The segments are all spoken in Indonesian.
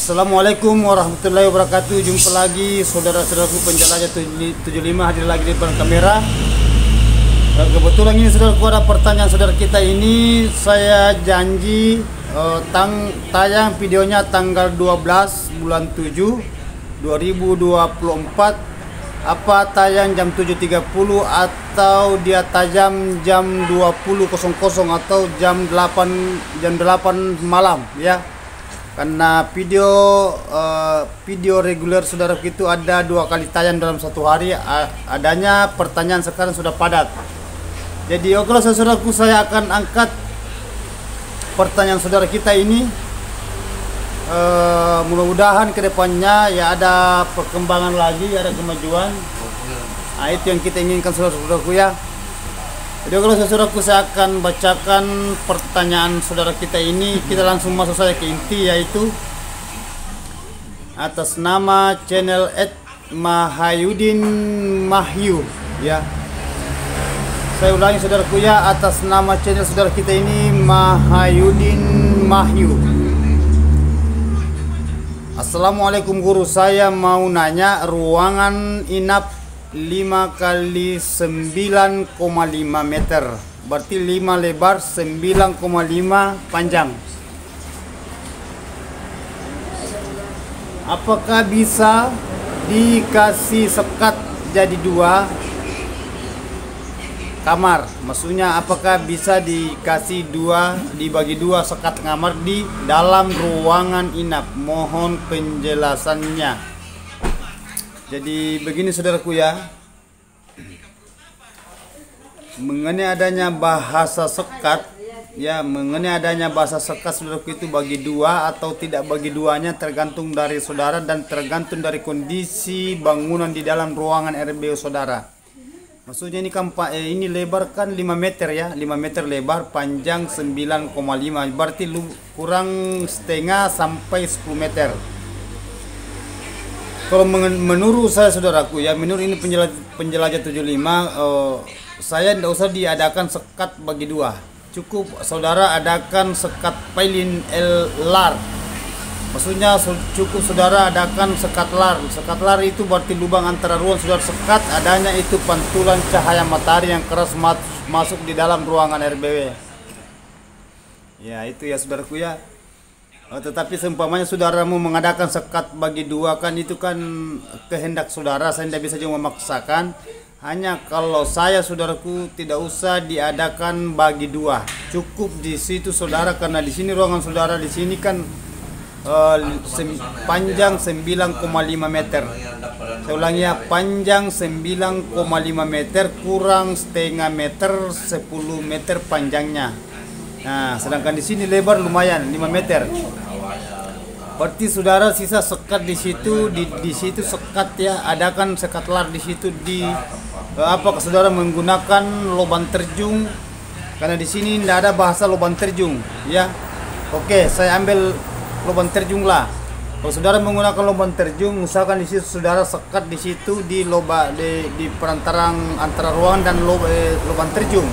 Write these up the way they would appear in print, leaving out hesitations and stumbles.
Assalamualaikum warahmatullahi wabarakatuh. Jumpa lagi saudara-saudaraku penjelajah 75 hadir lagi di depan kamera. Kebetulan ini saudaraku ada pertanyaan saudara kita ini. Saya janji tayang videonya tanggal 12 bulan 7 2024. Apa tayang jam 7.30 atau dia tayang jam 20.00 atau jam 8 malam ya. Karena video reguler saudara itu ada 2 kali tayang dalam satu hari. Adanya pertanyaan sekarang sudah padat. Jadi oke saudaraku, saya akan angkat pertanyaan saudara kita ini. Mudah-mudahan kedepannya ya ada perkembangan lagi, ada kemajuan. Nah, itu yang kita inginkan saudara-saudaraku ya. Jadi kalau saudaraku, saya akan bacakan pertanyaan saudara kita ini. Kita langsung masuk saja ke inti, yaitu atas nama channel @mahayudin mahyu ya. Saya ulangi saudaraku ya, atas nama channel saudara kita ini Mahayudin Mahyu. Assalamualaikum guru, saya mau nanya ruangan inap 5 kali 9,5 meter, berarti 5 lebar 9,5 panjang. Apakah bisa dikasih sekat jadi 2 kamar? Maksudnya apakah bisa dikasih dibagi 2 sekat kamar di dalam ruangan inap? Mohon penjelasannya. Jadi begini saudaraku ya, mengenai adanya bahasa sekat ya, mengenai adanya bahasa sekat saudaraku itu bagi 2 atau tidak bagi 2-nya tergantung dari saudara dan tergantung dari kondisi bangunan di dalam ruangan RBU saudara. Maksudnya ini kan ini lebar kan 5 meter ya, 5 meter lebar, panjang 9,5, berarti kurang setengah sampai 10 meter. Kalau menurut saya saudaraku ya, menurut ini penjelajah 75, saya tidak usah diadakan sekat bagi 2. Cukup saudara adakan sekat pilin lar. Maksudnya cukup saudara adakan sekat lar. Sekat lar itu berarti lubang antara ruang saudara sekat, adanya itu pantulan cahaya matahari yang keras masuk di dalam ruangan RBW. Ya itu ya saudaraku ya. Tetapi seumpamanya saudara mau mengadakan sekat bagi 2 kan itu kan kehendak saudara, saya tidak bisa juga memaksakan. Hanya kalau saya saudaraku tidak usah diadakan bagi 2, cukup di situ saudara, karena di sini ruangan saudara di sini kan panjang 9,5 meter. Saya ulangi ya, panjang 9,5 meter kurang setengah meter, 10 meter panjangnya. Nah, sedangkan di sini lebar lumayan 5 meter. Berarti saudara sisa sekat di situ, di situ sekat ya, adakan sekat lar di situ di apakah saudara menggunakan lubang terjung? Karena di sini tidak ada bahasa lubang terjung ya. Oke, saya ambil lubang terjung lah. Kalau saudara menggunakan lubang terjung, usahakan di situ saudara sekat di situ di perantaraan antara ruang dan lubang terjung.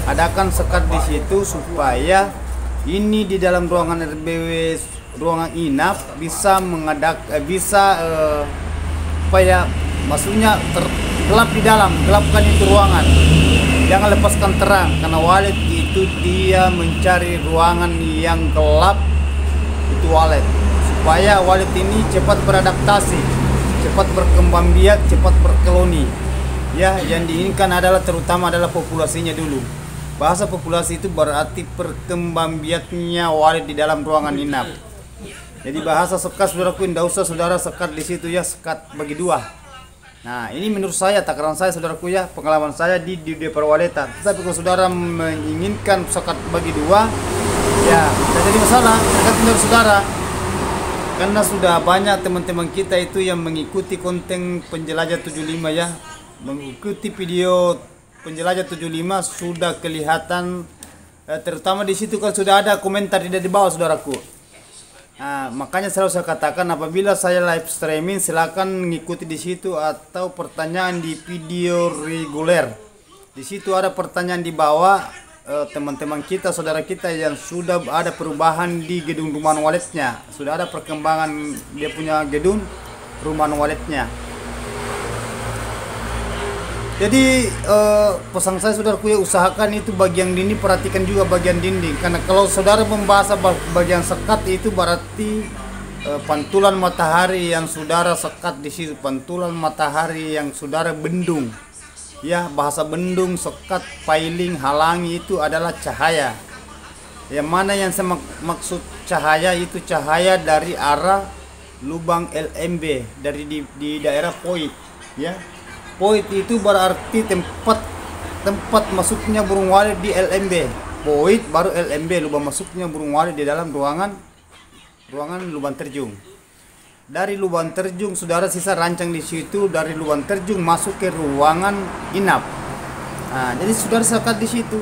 Adakan sekat di situ supaya ini di dalam ruangan RBW, ruangan inap bisa supaya maksudnya gelap di dalam, gelapkan itu ruangan, jangan lepaskan terang, karena walet itu dia mencari ruangan yang gelap, itu walet, supaya walet ini cepat beradaptasi, cepat berkembang biak, cepat berkoloni ya. Yang diinginkan adalah terutama adalah populasinya dulu. Bahasa populasi itu berarti perkembangbiaknya walet di dalam ruangan inap. Jadi bahasa sekat saudaraku, tidak usah saudara sekat di situ ya, sekat bagi 2. Nah, ini menurut saya, takaran saya saudaraku ya, pengalaman saya di perwaletan. Tapi kalau saudara menginginkan sekat bagi 2 ya, tidak jadi masalah, tergantung dari saudara. Karena sudah banyak teman-teman kita itu yang mengikuti konten penjelajah 75 ya, mengikuti video penjelajah 75 sudah kelihatan, terutama di situ kan sudah ada komentar di bawah saudaraku. Nah, makanya selalu saya katakan apabila saya live streaming silakan mengikuti di situ, atau pertanyaan di video reguler. Di situ ada pertanyaan di bawah, teman-teman kita, saudara kita yang sudah ada perubahan di gedung rumah waletnya, sudah ada perkembangan dia punya gedung rumah waletnya. Jadi pesan saya saudaraku ya, usahakan itu bagian dinding, perhatikan juga bagian dinding, karena kalau saudara membahas bagian sekat itu berarti pantulan matahari yang saudara sekat di situ, pantulan matahari yang saudara bendung. Ya, bahasa bendung, sekat, piling, halangi itu adalah cahaya. Yang mana yang saya maksud cahaya itu cahaya dari arah lubang LMB, dari di daerah poit, ya. Poit itu berarti tempat masuknya burung walet di LMB. Poit baru LMB, lubang masuknya burung walet di dalam ruangan lubang terjun. Dari lubang terjun saudara sisa rancang di situ, dari lubang terjun masuk ke ruangan inap. Nah, jadi saudara sekat di situ,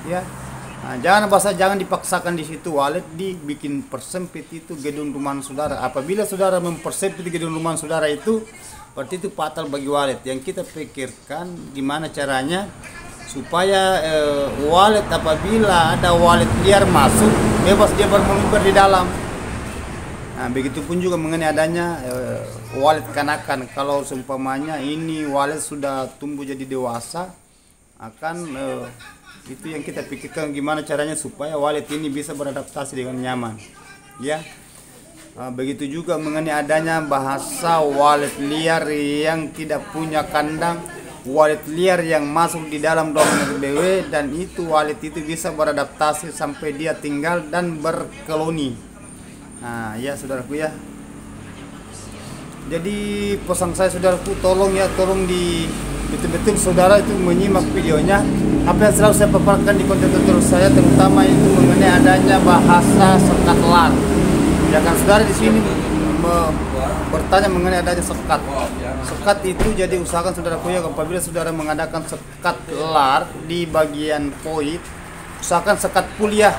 ya. Nah, jangan dipaksakan di situ, walet dibikin persempit itu gedung rumah saudara. Apabila saudara mempersempit gedung rumah saudara itu, berarti itu fatal bagi walet. Yang kita pikirkan gimana caranya supaya walet, apabila ada walet liar masuk, bebas dia bermeluber di dalam. Nah, begitupun juga mengenai adanya walet kanakan. Kalau seumpamanya ini walet sudah tumbuh jadi dewasa, akan itu yang kita pikirkan gimana caranya supaya walet ini bisa beradaptasi dengan nyaman, ya. Begitu juga mengenai adanya bahasa walet liar yang tidak punya kandang, walet liar yang masuk di dalam ruangan RBW, dan itu walet itu bisa beradaptasi sampai dia tinggal dan berkoloni. Nah, ya saudaraku ya. Jadi pesan saya saudaraku, tolong di betul-betul saudara itu menyimak videonya. Apa yang selalu saya paparkan di konten-konten saya, terutama itu mengenai adanya bahasa sekat lar. Ya kan saudara di sini bertanya mengenai adanya sekat. Sekat itu jadi usahakan saudaraku ya, apabila saudara mengadakan sekat lar di bagian poit, usahakan sekat kuliah.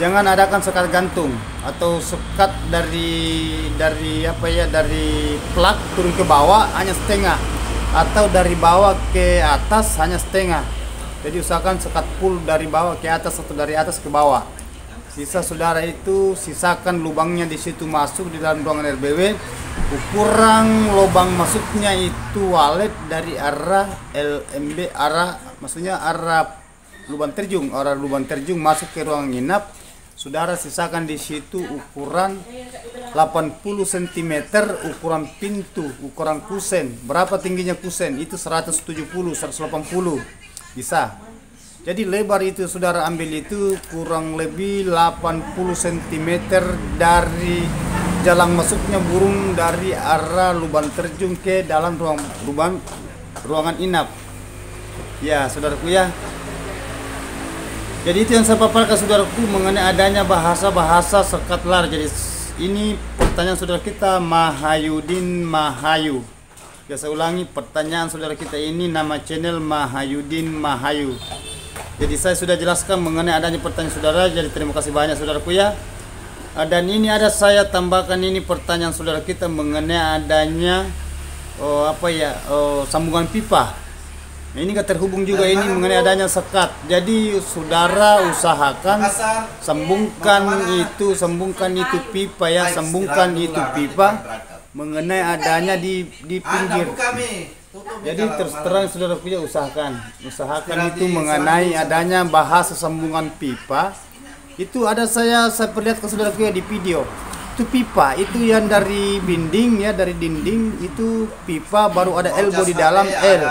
Jangan adakan sekat gantung atau sekat dari plak turun ke bawah hanya setengah, atau dari bawah ke atas hanya setengah. Jadi usahakan sekat full dari bawah ke atas atau dari atas ke bawah. Sisa saudara itu sisakan lubangnya di situ masuk di dalam ruangan RBW. Ukuran lubang masuknya itu walet dari arah LMB, maksudnya arah lubang terjun masuk ke ruangan nginap. Saudara sisakan di situ ukuran 80 cm, ukuran pintu, ukuran kusen. Berapa tingginya kusen? Itu 170, 180 bisa. Jadi lebar itu saudara ambil itu kurang lebih 80 cm dari jalan masuknya burung dari arah lubang terjun ke dalam ruangan inap. Ya saudaraku ya. Jadi itu yang saya paparkan saudaraku mengenai adanya bahasa sekat lar. Jadi ini pertanyaan saudara kita Mahayudin Mahayu. Ya, saya ulangi pertanyaan saudara kita ini, nama channel Mahayudin Mahayu. Jadi saya sudah jelaskan mengenai adanya pertanyaan saudara. Jadi terima kasih banyak saudaraku ya. Dan ini ada saya tambahkan ini pertanyaan saudara kita mengenai adanya sambungan pipa. Nah, ini gak terhubung juga ini mengenai adanya sekat. Jadi saudara usahakan sambungkan itu pipa ya, sambungkan itu pipa mengenai adanya di pinggir. Jadi terus terang saudara punya usahakan itu mengenai adanya bahasa sambungan pipa. Itu ada saya perlihatkan saudara punya di video. Itu pipa itu yang dari dinding ya, dari dinding itu pipa baru ada elbow di dalam L.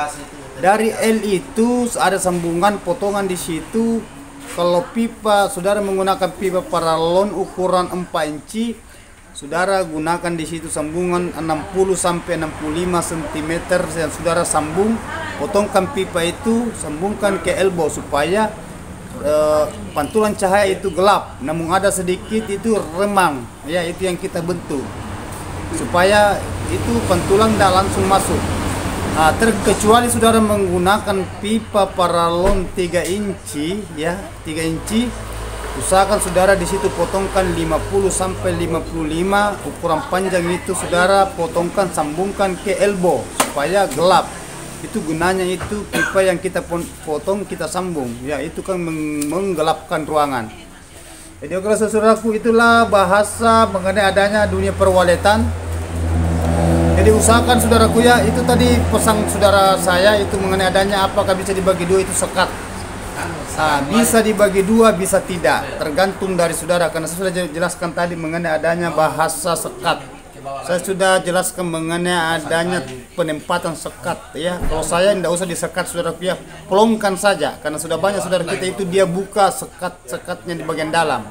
Dari L itu ada sambungan potongan di situ. Kalau pipa saudara menggunakan pipa paralon ukuran 4 inci, saudara gunakan di situ sambungan 60 sampai 65 cm yang saudara sambung, potongkan pipa itu, sambungkan ke elbow supaya pantulan cahaya itu gelap, namun ada sedikit itu remang. Ya, itu yang kita bentuk supaya itu pantulan tidak langsung masuk. Nah, terkecuali saudara menggunakan pipa paralon 3 inci ya, 3 inci, usahakan saudara di situ potongkan 50 sampai 55 ukuran panjang itu saudara potongkan, sambungkan ke elbow supaya gelap. Itu gunanya itu pipa yang kita potong kita sambung, ya itu kan menggelapkan ruangan. Jadi kalau saudaraku itulah bahasa mengenai adanya dunia perwaletan. Jadi usahakan saudaraku ya, itu tadi pesan saudara saya itu mengenai adanya apakah bisa dibagi dua itu sekat. Nah, bisa dibagi dua, bisa tidak, tergantung dari saudara. Karena saya sudah jelaskan tadi mengenai adanya bahasa sekat. Saya sudah jelaskan mengenai adanya penempatan sekat ya. Kalau saya tidak usah disekat saudaraku ya, pelongkan saja. Karena sudah banyak saudara kita itu dia buka sekatnya di bagian dalam.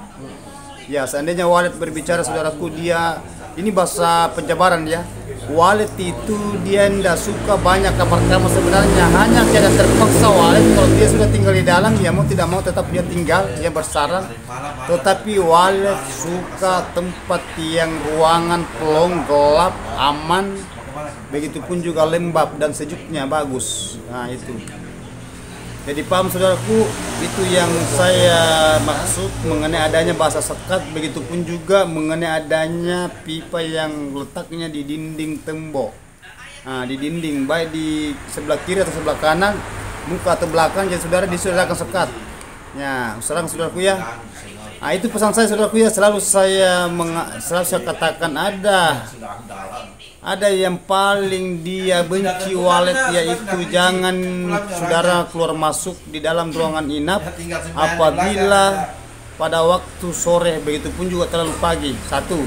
Ya, seandainya walet berbicara saudaraku, dia ini bahasa penjabaran ya. Walet itu dia tidak suka banyak kamar-kamar sebenarnya, hanya tidak terpaksa walet kalau dia sudah tinggal di dalam, dia mau tidak mau tetap dia tinggal, dia bersarang. Tetapi walet suka tempat yang ruangan pelong, gelap, aman, begitupun juga lembab dan sejuknya bagus. Nah itu. Jadi paham saudaraku, itu yang saya maksud mengenai adanya bahasa sekat, begitupun juga mengenai adanya pipa yang letaknya di dinding tembok. Nah, di dinding, baik di sebelah kiri atau sebelah kanan, muka atau belakang, jadi saudara disediakan sekat. Ya, serang saudaraku ya. Nah, itu pesan saya saudaraku ya, selalu saya katakan ada yang paling dia benci walet, yaitu jangan saudara keluar masuk di dalam ruangan inap apabila pada waktu sore, begitupun juga terlalu pagi. Satu,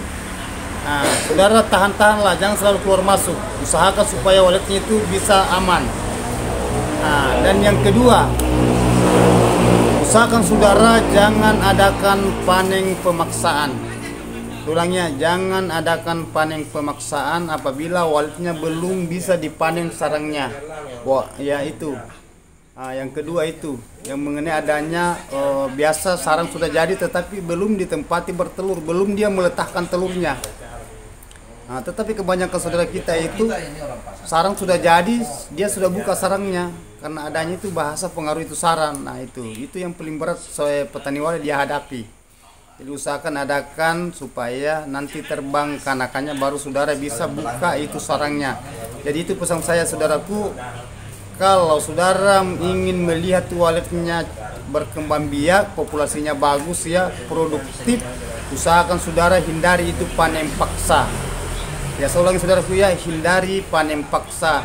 nah, saudara tahan-tahanlah, jangan selalu keluar masuk, usahakan supaya waletnya itu bisa aman. Nah, dan yang kedua, usahakan saudara jangan adakan panen pemaksaan. Tulangnya, jangan adakan panen pemaksaan apabila waletnya belum bisa dipanen sarangnya. Wah, ya itu. Yang kedua itu yang mengenai adanya biasa sarang sudah jadi tetapi belum ditempati bertelur, belum dia meletakkan telurnya. Nah, tetapi kebanyakan saudara kita itu sarang sudah jadi, dia sudah buka sarangnya karena adanya itu bahasa pengaruh itu sarang. Nah, itu yang paling berat saya petani walet dia hadapi. Jadi usahakan adakan supaya nanti terbang kanakannya baru saudara bisa buka itu sarangnya. Jadi itu pesan saya saudaraku, kalau saudara ingin melihat waletnya berkembang biak, populasinya bagus ya, produktif, usahakan saudara hindari itu panen paksa. Ya, saya ulangi saudaraku ya, hindari panen paksa.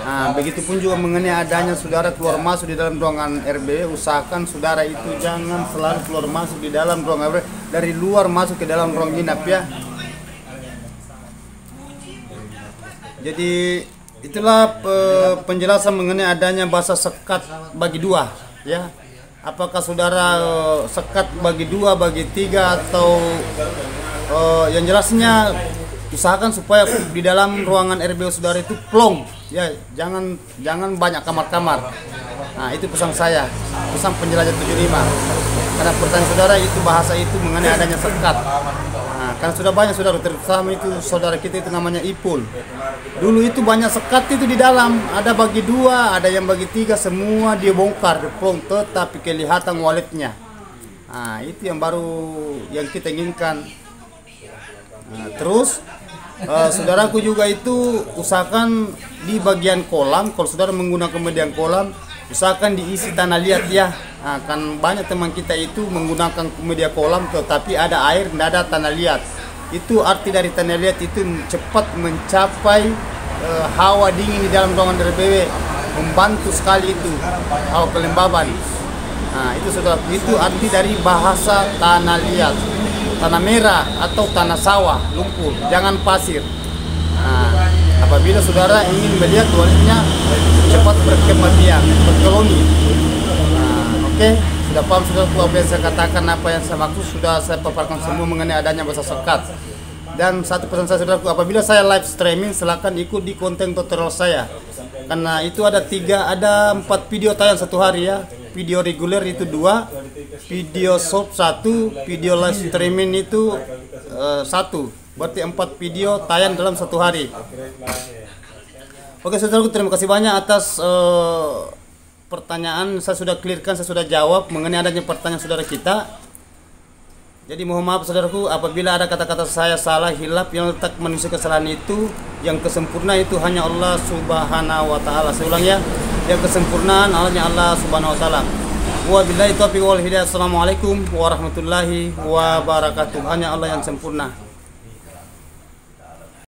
Nah, begitupun juga mengenai adanya saudara keluar masuk di dalam ruangan RBW, usahakan saudara itu jangan selalu keluar masuk di dalam ruangan RBW, dari luar masuk ke dalam ruang inap ya. Jadi itulah penjelasan mengenai adanya bahasa sekat bagi dua ya. Apakah saudara sekat bagi dua, bagi tiga, atau yang jelasnya usahakan supaya di dalam ruangan RBW saudara itu plong ya, jangan banyak kamar-kamar. Nah, itu pesan saya, pesan penjelajah 75. Karena pertanyaan saudara itu bahasa itu mengenai adanya sekat. Nah, karena sudah banyak saudara, terutama itu saudara kita itu namanya Ipul. Dulu itu banyak sekat itu di dalam, ada bagi dua, ada yang bagi tiga, semua dia bongkar, plong, tetapi kelihatan waletnya. Nah, itu yang baru yang kita inginkan. Nah, terus saudaraku juga itu usahakan di bagian kolam, kalau saudara menggunakan median kolam, usahakan diisi tanah liat ya. Nah, kan banyak teman kita itu menggunakan media kolam tetapi ada air, tidak ada tanah liat. Itu arti dari tanah liat itu cepat mencapai hawa dingin di dalam ruangan RBW, membantu sekali itu hawa kelembaban. Nah, itu saudara, itu arti dari bahasa tanah liat. Tanah merah atau tanah sawah, lumpur, jangan pasir. Nah, apabila saudara ingin melihat waletnya cepat berkembang biak, berkoloni. Nah, oke, sudah paham saudaraku apa yang saya katakan, apa yang saya maksud sudah saya paparkan semua mengenai adanya bahasa sekat. Dan satu pesan saya saudaraku, apabila saya live streaming silakan ikut di konten tutorial saya. Karena itu ada 4 video tayang satu hari ya. Video reguler itu 2, video short 1, video live streaming itu 1. Berarti 4 video tayang dalam satu hari. Oke saudaraku, terima kasih banyak atas pertanyaan. Saya sudah clearkan, saya sudah jawab mengenai adanya pertanyaan saudara kita. Jadi mohon maaf saudaraku apabila ada kata-kata saya salah, hilaf, yang letak manusia kesalahan itu, yang kesempurnaan itu hanya Allah Subhanahu wa taala. Saya ulang ya, yang kesempurnaan hanya Allah Subhanahu wa taala. Wabillahi taufiq wal hidayah. Assalamualaikum warahmatullahi wabarakatuh. Hanya Allah yang sempurna.